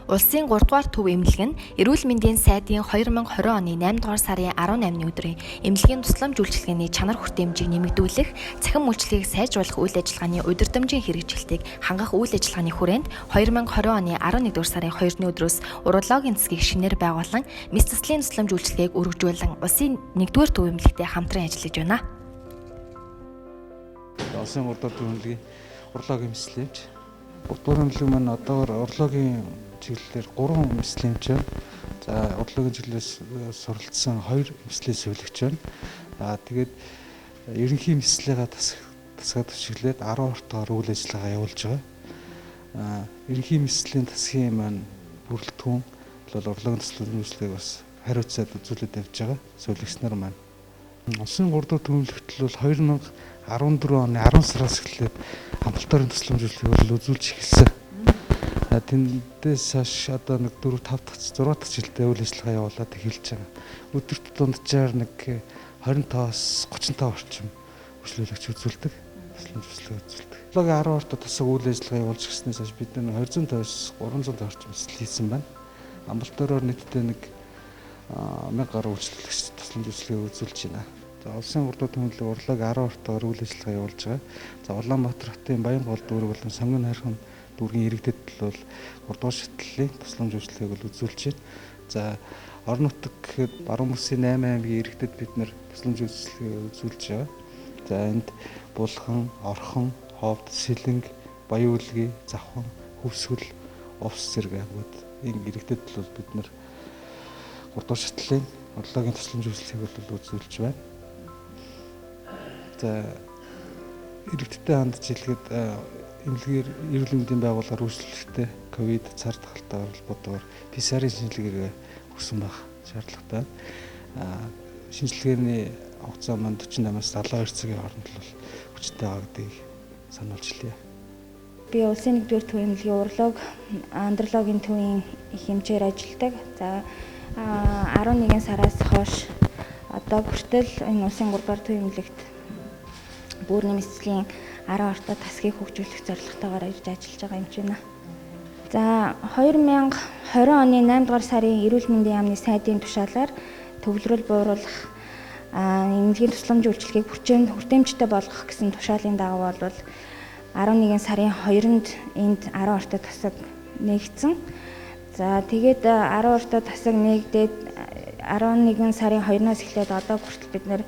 Улсын 3 дугаар төв эмнэлэг нь Эрүүл мэндийн сайдын 2020 оны 8 дугаар сарын 18-ны өдрийн эмнэлгийн тусламж үйлчилгээний чанар хүртээмжийг нэмэгдүүлэх, цахим үйлчилгээг сайжруулах үйл ажиллагааны удирдамжийн хэрэгжилтийг хангах үйл ажиллагааны хүрээнд 2020 оны 11 дугаар сарын 2-ны өдрөөс урологийн засгийг шинээр байгуулан мэс заслын тусламж үйлчилгээг өргөжүүлэн улсын 1-р төв эмнэлэгтэй хамтран ажиллаж байна. Улсын 3 дугаар төв эмнэлгийн урологийн мэслэмж 3 дугаар эмнэлэг маань одоогоор урологийн чиглэлээр 3 мэслэмж байна. За урологийн чиглэлээс суралцсан 2 мэслийн зөвлөгч байна. Тэгээд ерөнхий мэслэгээ тасгаад чиглэлээд 12 дахь үйл ажиллагаа явуулж байгаа. Ерөнхий мэслийн тасгийн маань бүрэлдэхүүн бол урологийн тусламж үйлчилгээг бас хариуцаад үзүүлээд явж байгаа. Зөвлөгчнөр маань улсын 3 дугаар төв эмнэлэгт бол 2014 оны 10 сараас эхлээд амбулаторийн тусламж үйлчилгээг үзүүлж эхэлсэн. Тэндээс хойш одоо 4, 5 дахь, 6 дахь жилдээ үйл ажиллагаа явуулаад эхэлж байгаа. Өдөрт дунджаар 25-аас 35 орчим үйлчлүүлэгч үзүүлдэг. Тусламж үйлчилгээ үзүүлдэг. Урологийн 10 орто тасаг үйл ажиллагаа явуулж гиснээс хойш бид 250-аас 300 орчим эсэл хийсэн байна. Амбулатороор нийтдээ 1000 гаруй үйлчлүүлэгч тусламж үйлчилгээ үзүүлж байна. За улсын 3 дугаар төв эмнэлэг урологийн 10 ортоор үйл ажиллагаа явуулж байгаа. За Улаанбаатар хотын Баянгол дүүрэг болон Сонгон хайрхан дүүргийн иргэдэд бол 3 дугаар шатлалын тусламж үйлчилгээг үзүүлж байна. За орон нутаг гэхэд Баруун Мөсийн 8 аймгийн иргэдэд бид тусламж үйлчилгээ үзүүлж байгаа. За энд Булхан, Орхон, Ховд, Сэлэнг, Баян-Үлгий, Завхан, Хөвсгөл, Увс зэрэг аймагуд энэ иргэдэд бол бид 3 дугаар шатлалын урологийн тусламж үйлчилгээг бол үзүүлж байна. За иргэдтэй хандж хэлгээд эмнэлгээр эрүүл мэндийн байгууллагаар үйлчлүүлэхдээ ковид цар тахалтай холбоотойгоор PCR-ийн шинжилгээг өгсөн байх шаардлагатай. Шинжилгээний хугацаа маань 48-аас 72 цагийн хооронд л хүчтэй байгаа гэдгийг сануулж илээ. Би улсын 1-р төв эмнэлгийн уролог, андрологийн төвийн хэмжээр ажилладаг. За 11 сараас хойш одоо хүртэл энэ улсын 3-р төв эмнэлэгт бүрний мэслийн 10 орто тасгийг хөгжүүлэх зорилготойгоор ажиллаж байгаа юм чинь. За 2020 оны 8 дугаар сарын эрүүл мэндийн яамны сайдын тушаалаар төвлөрөл бууруулах эмнэлгийн тусламж үйлчилгээг хүртээмжтэй болгох гэсэн тушаалын дагуу бол 11 сарын 2-нд энд 10 орто тасаг нээгдсэн. За тэгээд 10 орто тасаг нээгдээд 11 сарын 2-наас эхлээд одоо хүртэл бид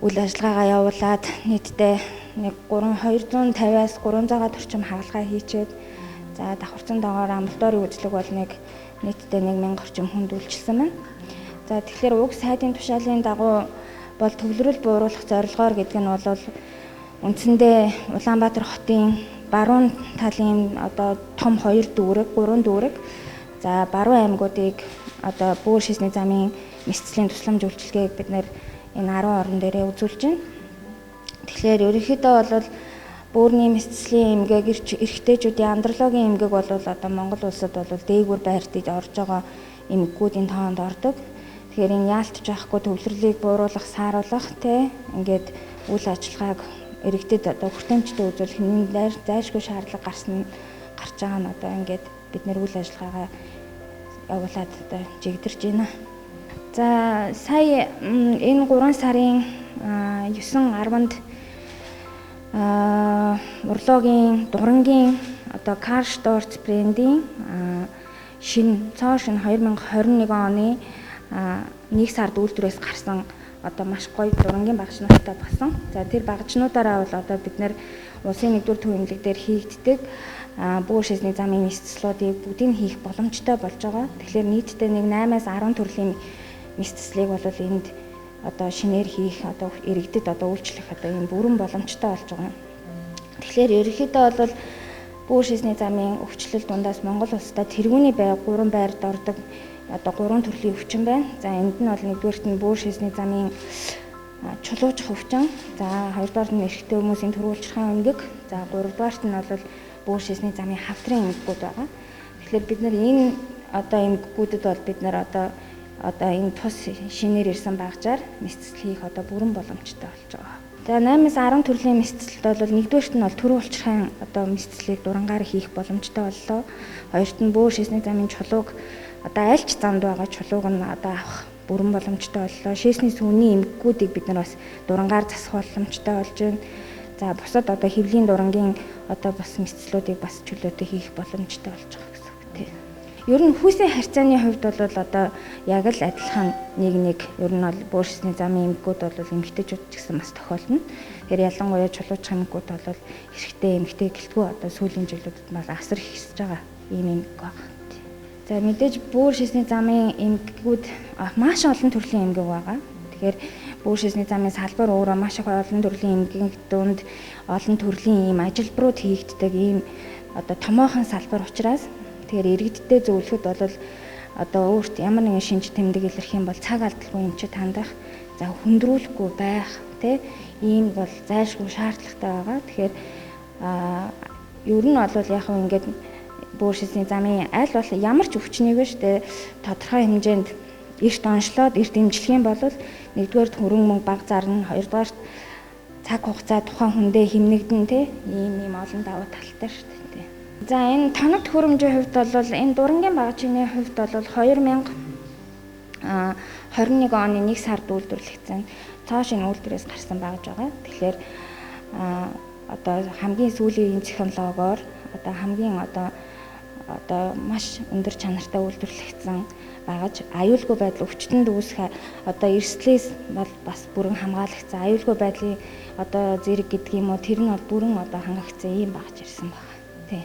үйл ажиллагаагаа явуулаад нийтдээ 250-аас 300-аад орчим хагалгаа хийчээд за давхарцсан доогоор амбулаторийн үзлэг бол нийтдээ 1000 орчим хүнд үйлчилсэн байна. За тэгэхээр уг сайдын тушаалын дагуу бол төвлөрөл бууруулах зорилгоор гэдэг нь бол үндсэндээ Улаанбаатар хотын баруун талын одоо том 3 дүүрэг за баруун аймагуудыг одоо бөөр шийсний замын мэсцлийн тусламж үйлчилгээг бид энэ 10 орон дээрээ үзүүлж байна. Тэгэхээр ерөнхийдөө бол бөөрийн мэсцлийн эмгээг эрэгтэйчүүдийн андрологийн эмгээг бол одоо Монгол улсад бол дээгүүр байртыг орж байгаа эмгэгүүдийн тоонд ордог. Тэгэхээр энэ яалтж байхгүй төвлөрлийг бууруулах, сааруулах ингээд үйл ажиллагааг иргэдэд одоо хүртээмжтэй үзүүлэх нь зайлшгүй шаардлага гарч байгаа нь одоо ингээд бид үйл ажиллагаагаа явуулаад одоо жигдэрж байна. За сая энэ 3 сарын 9-10-нд урологийн дурангийн одоо Каршторц брендийн шинэ 2021 оны 1 сард үйлдвэрээс гарсан одоо маш гоё дурангийн багажнуудтай басан. За тэр багажнуудаараа бол одоо бид улсын 1-р төв эмнэлэг дээр хийгддэг бөөр шийсний замын мэсцлүүдийг бүгдийг хийх боломжтой болж байгаа. Тэгэхээр нийтдээ 8-аас 10 төрлийн мэс цэцлийг бол энд одоо шинээр хийх одоо иргэдэд одоо үйлчлэх одоо ийм бүрэн боломжтой болж байгаа. Тэгэхээр ерөнхийдөө бол бөөр шийсний замын өвчлөл дундаас Монгол улсад тэргүүний 3 байрд ордог одоо 3 төрлийн өвчин байна. За энд нь бол 1-дүгээрт нь бөөр шийсний замын чулуужих өвчин, за 2-дугаарт нь эрэгтэй хүмүүсийн төрүүлчрахын эмгэг, за 3-дугаарт нь бол бөөр шийсний замын хавтрын эмгэгүүд байгаа. Тэгэхээр бид энэ одоо эмгэгүүдэд бол бид одоо энэ тус шинээр ирсэн багажаар мэс цэцэл хийх одоо бүрэн боломжтой болж байгаа. За 8-аас 10 төрлийн мэдцэлд бол нэгдүгээрт нь бол төрөө улчирхайн одоо мэдцлийг дурангаар хийх боломжтой боллоо. Хоёрт нь бөөр шийсний замын чулууг одоо аль ч замд байгаа чулууг нь одоо авах бүрэн боломжтой боллоо. Шийсний сүүний эмгэгүүдийг бид нар бас дурангаар засах боломжтой болж байна. За бусад одоо хэвлийн дурангийн одоо бас мэдцлүүдийг бас чөлөөтэй хийх боломжтой болж байгаа гэсэн үг тийм. Ер нь хүүсийн харьцааны хувьд бол одоо яг л адилхан нэг ер нь бол бөөр шийсний замын эмгэгүүд бол эмэгтэйчүүд ч гэсэн бас тохиолдно. Тэгэхээр ялангуяа чулууч эмгэгүүд бол эмэгтэй гэлтгүй одоо сүүлийн жилүүдэд бас асар их ихсэж байгаа ийм эмгэг байна. За мэдээж бөөр шийсний замын эмгэгүүд маш олон төрлийн эмгэг байгаа. Тэгэхээр бөөр шийсний замын салбар өөрөө маш их олон төрлийн эмгэг дунд олон төрлийн ийм ажилбарууд хийгддэг ийм одоо томоохон салбар учраас тэгэхээр иргэдтэй зөвлөхөд бол одоо өөрт ямар нэгэн шинж тэмдэг илэрх юм бол цаг алдалгүй эмчит хандах, за хүндрүүлэхгүй байх тий ийм бол зайлшгүй шаардлагатай байгаа. Тэгэхээр ер нь бол яг хөө ингээд бөөр шийсний замын аль бол ямар ч өвчнийг биш тий тодорхой хэмжээнд эрт онцлоод эрт дэмжлэх юм бол нэгдүгээр хөрөнгө мөнгө бага зарна, хоёрдугаар цаг хугацаа тухайн хүндээ хэмнэгдэн тий ийм олон давуу талтай шүү дээ. За энэ тоног төхөөрөмжийн хувьд бол энэ дурангийн багажийн хувьд бол 2021 оны 1 сард үйлдвэрлэгдсэн цааш энэ үйлдвэрээс гарсан багаж байгаа. Тэгэхээр одоо хамгийн сүүлийн технологиор одоо хамгийн одоо маш өндөр чанартай үйлдвэрлэгдсэн багаж аюулгүй байдал өвчтөнд үүсэх одоо эрсдлээс бол бас бүрэн хамгаалагдсан аюулгүй байдлын одоо зэрэг гэдэг юм уу тэр нь бол бүрэн одоо хангагдсан ийм багаж ирсэн байна. Тий.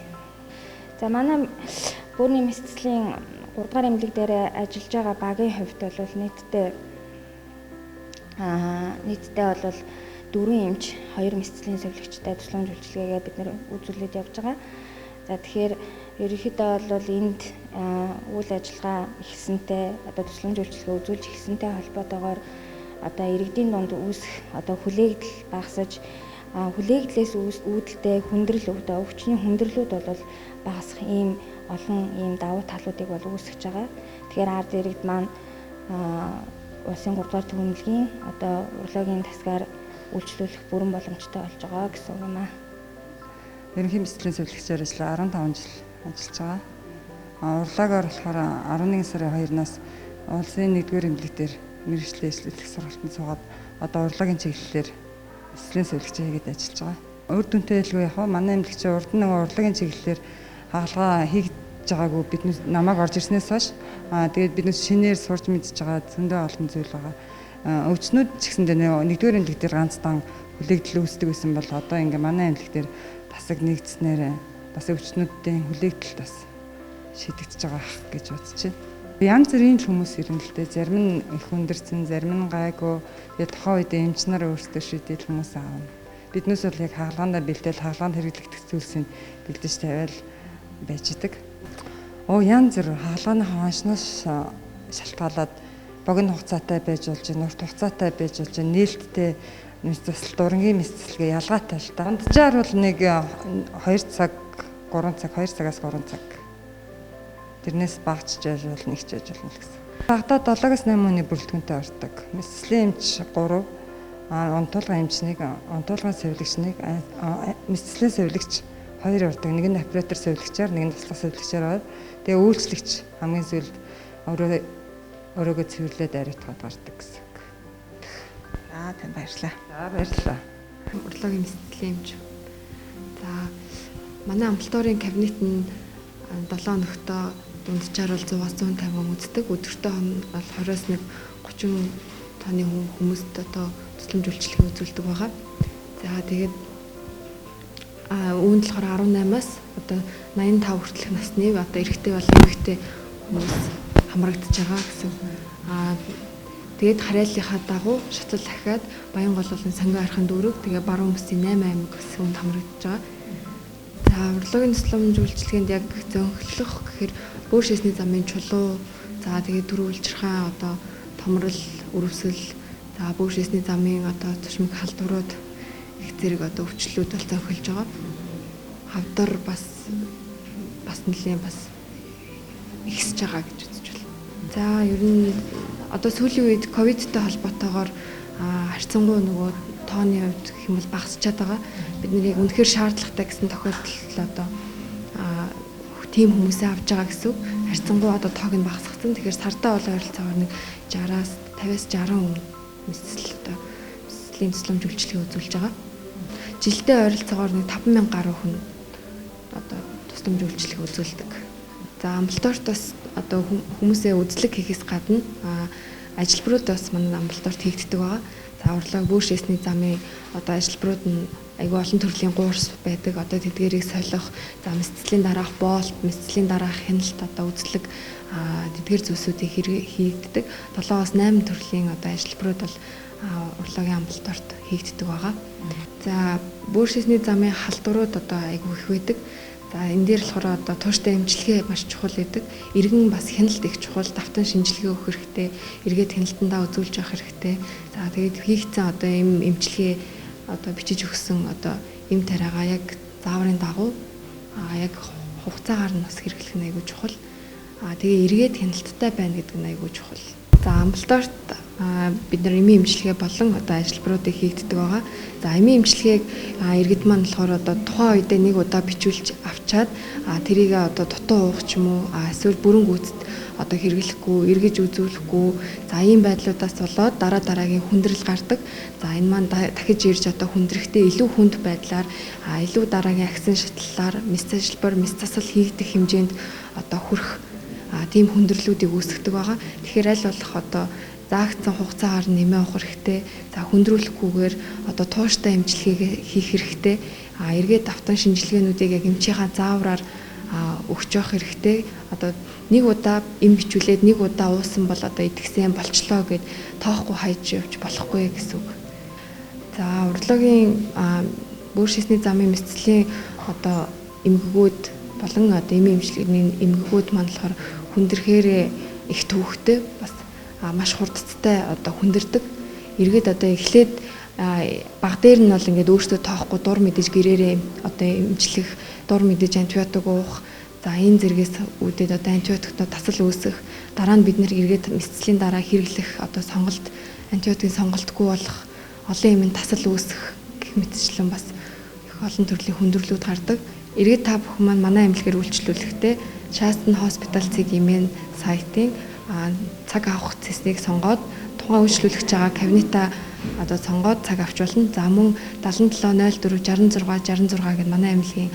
За манай бөөрийн мэдцлийн 3 дугаар эмнэлэг дээр ажиллаж байгаа багийн хувьд бол нийтдээ бол 4 эмч, 2 мэдцлийн сувилагчтай тусламж үйлчилгээгээ бид нэр үзүүлээд явж байгаа. За тэгэхээр ерөнхийдөө бол энд үйл ажиллагаа ихсэнтэй одоо тусламж үйлчилгээ үзүүлж ихсэнтэй холбоотойгоор одоо иргэдийн дунд үүсэх одоо хүлээгдэл багасж хүлээгдлээс үүдэлтэй хүндрэл өвчний хүндрэлүүд бол багасах ийм олон ийм давуу талуудыг бол үүсгэж байгаа. Тэгэхээр ард иргэд маань улсын 3 дугаар төвөмлөгийн одоо урлагийн тасгаар үйлчлүүлэх бүрэн боломжтой болж байгаа гэсэн үг юм аа. Ерөнхий мэдцлийн сувилагчаар ажиллаа 15 жил ажиллаж байгаа. Урлагаар болохоор 11 сарын 2-наас улсын 1-р эмнэлэг дээр мэргэжлийн эслэлэх сургалтанд суугаад одоо урлагийн чиглэлээр эслийн сувилагч хийгээд ажиллаж байгаа. Өөр дүнтэй хэлгүй яг манай эмнэлэгч урд нь урлагийн чиглэлээр хаалгаа хийж байгаагүй бид намайг орж ирснээс хойш тэгээд бид шинээр сурч мэдж байгаа зөндөө олон зүйл байгаа. Өвчнүүд ч гэсэндээ 1-р эмнэлэг дээр ганцхан хүлээгдэл үүсдэг байсан бол одоо ингээ манай эмнэлэг дээр тасаг нэгдснээр бас өвчнүүдийн хүлээгдэл бас шийдэгдэж байгаа гэж бодож байна. Янз бүрийн хүмүүс ирнэ л дээ. Зарим нь их хүндэрсэн, зарим нь гайгүй. Тэгээд тухайн үед эмч нар өөрсдөө шийдэл хүмүүс аавна. Биднээс бол яг хаалгаандаа бэлдээл хаалгаанд хэрэглэгдэх зүйлсийг бэлдэж тавиал байж идэг. Янз бүр хаалгааны хоншноос шалтгаалаад богино хугацаатай байж болж, урт хугацаатай байж болж, нээлттэй мэдцэл дурангийн мэдцэлгээ ялгаатай л та. Унджаар бол нэг 2 цаг, 3 цаг, 2 цагаас 3 цаг. Тэрнээс багч жааж бол нэг ч жааж болно гэсэн. Багада 7-8 өдрийн бүрэлдэхүүнтэй ордог. Мэдцлийн эмч 3, унтуулгын эмч 1, унтуулгын сувилагч 1, мэдцлийн сувилагч 2 ордог. Нэг нь оператор сувилагчаар, нэг нь туслах сувилагчаар ордог. Тэгээ үйлчлэгч хамгийн сүүлд өөрөөгөө цэвэрлээд ариутгаад гардаг гэсэн. Тийм баярлалаа. За баярлалаа. Урлагийн мэдцлийн эмч. За манай амбулаторийн кабинет нь 7 хоногтой дунджаар бол 100-аас 150 үздэг. Өдөртөө бол 20-аас 30 тонны хүмүүст одоо тусламж үйлчилгээ үзүүлдэг байгаа. За тэгээд үүнд болохоор 18-аас одоо 85 хүртэлх насны одоо эрэгтэй бол эмэгтэй хүмүүс хамрагдаж байгаа гэсэн. Тэгээд харьяаллынхаа дагуу шатал дахиад Баянгол-ын сангийн архын дүүрэг тэгээ баруун бүсийн 8 аймаг гэсэн үнд хамрагдаж байгаа. За урлагийн тусламж үйлчилгээнд яг зөнхлөх гэхээр бөөр шийсний замын чулуу, за тэгээд дөрвөн улчирхай одоо томрол, өрөвсөл, за бөөр шийсний замын одоо төшмөг халдварууд их зэрэг одоо өвчлүүд бол зөнхөлж байгаа. Хавдар бас нэлийн бас ихсэж байгаа гэж үзэж байна. За ер нь одоо сүүлийн үед ковидтай холбоотойгоор харьцангуй нөгөө тооны хувьд гэх юм бол багасчаад байгаа. Бид нэр яг үнэхээр шаардлагатай гэсэн тохиолдолд одоо тийм хүмүүсээ авч байгаа гэсэн үг. Харьцангуй одоо тоог нь багасгацсан. Тэгэхээр сартаа бол ойролцоогоор нэг 60-аас 50-аас 60 мэдсэл одоо мэдслийн тусламж үйлчилгээ үзүүлж байгаа. Жилдээ ойролцоогоор нэг 5,000 гаруй хүн одоо тусламж үйлчилгээ үзүүлдэг. За амбулаторт бас одоо хүмүүсээ үзлэг хийхээс гадна ажилбарууд бас манай амбулаторт хийгддэг байгаа. За урлаг бүр шээсний замын одоо ажилбарууд нь айгүй олон төрлийн гуурс байдаг. Одоо тэдгээрийг солих, за мэдслийн дараах боолт, мэдслийн дараах хяналт одоо үзлэг тэдгээр зүйлсүүдийг хийгддэг. 7-8 төрлийн одоо ажилбарууд бол урлагийн амбулаторт хийгддэг байгаа. За бүр шээсний замын халдварууд одоо айгүй их байдаг. За энэ дээр болохоор одоо тууштай эмчилгээ маш чухал байдаг. Иргэн бас хяналт их чухал, давтан шинжилгээ өгөх хэрэгтэй, эргээд хяналтандаа үзүүлж явах хэрэгтэй. За тэгээд хийгдсэн одоо эм эмчилгээ одоо бичиж өгсөн одоо эм тариагаа яг зааврын дагуу яг хугацаагаар нь бас хэрэглэх нь айгүй чухал. Тэгээ эргээд хяналттай байна гэдэг нь айгүй чухал. За амбулаторт бид нар эмийн эмчилгээ болон одоо ажилбаруудыг хийгддэг байгаа. За эмийн эмчилгээг иргэд маань болохоор одоо тухайн үедээ нэг удаа бичүүлж авчаад тэрийг одоо дутуу уух ч юм уу эсвэл бүрэн гүйцэд одоо хэрэглэхгүй, эргэж үзүүлэхгүй. За ийм байдлуудаас болоод дараагийн хүндрэл гардаг. За энэ маань дахиж ирж одоо хүндрэхтэй илүү хүнд байдлаар илүү дараагийн акцент шатлалаар мэс ажилбар, мэс засал хийгдэх хэмжээнд одоо хүрэх тийм хүндрэлүүдийг үүсгдэг байгаа. Тэгэхээр аль болох одоо заагдсан хугацаагаар нэмээ авах хэрэгтэй. За хүндрүүлэхгүйгээр одоо тууштай эмчилгээг хийх хэрэгтэй. Эргээд давтан шинжилгээнүүдийг яг эмчийнхаа заавраар өгч явах хэрэгтэй. Одоо нэг удаа эм бичүүлээд нэг удаа уусан бол одоо идэгсэн болчлоо гэд тоохгүй хайж явж болохгүй гэсэн үг. За урлагийн бүр шээсний замын мэдслийн одоо эмгэгүүд болон одоо эмийн эмчилгээний эмгэгүүд маань болохоор хүндрэхээрээ их төвөгтэй бас маш хурдтай одоо хүндэрдэг. Эргээд одоо эхлээд баг дээр нь бол ингээд өөртөө тоохгүй дур мэдээж гэрээрээ одоо эмчлэх, дур мэдээж антибиотик уух. За энэ зэргээс үүдээд одоо антибиотиктой тасал үүсэх. Дараа нь бид нэр эргээд мэдслийн дараа хэрэглэх одоо сонголт, антибиотикийн сонголтгүй болох, олон эмийн тасал үүсэх гэх мэтчлэн бас их олон төрлийн хүндрэлүүд гардаг. Эргээд та бүхэн маань манай эмнэлгээр үйлчлүүлэхдээ Shastan Hospital CGM сайтын цаг авах цэснийг сонгоод тухайн үйлчлүүлэгч байгаа кабинета одоо сонгоод цаг авч болно. За мөн 7704 66 66 гэдэг манай эмнэлгийн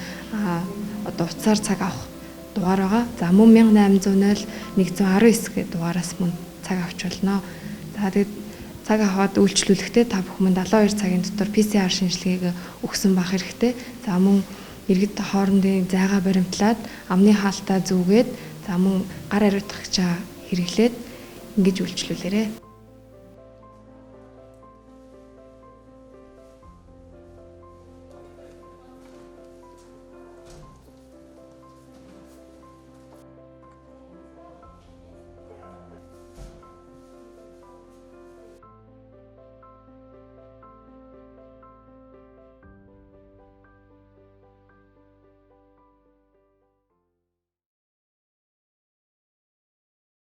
одоо утсаар цаг авах дугаар байгаа. За мөн 1800 119 гэдэг дугаараас мөн цаг авч болно. За тэгээд цаг аваад үйлчлүүлэхдээ та бүхэн 72 цагийн дотор PCR шинжилгээг өгсөн байх хэрэгтэй. За мөн иргэд хоорондын зайгаа баримтлаад амны хаалтаа зүүгээд за мөн гар ариутгагчаа хэрэглээд ингэж үйлчлүүлээрэй.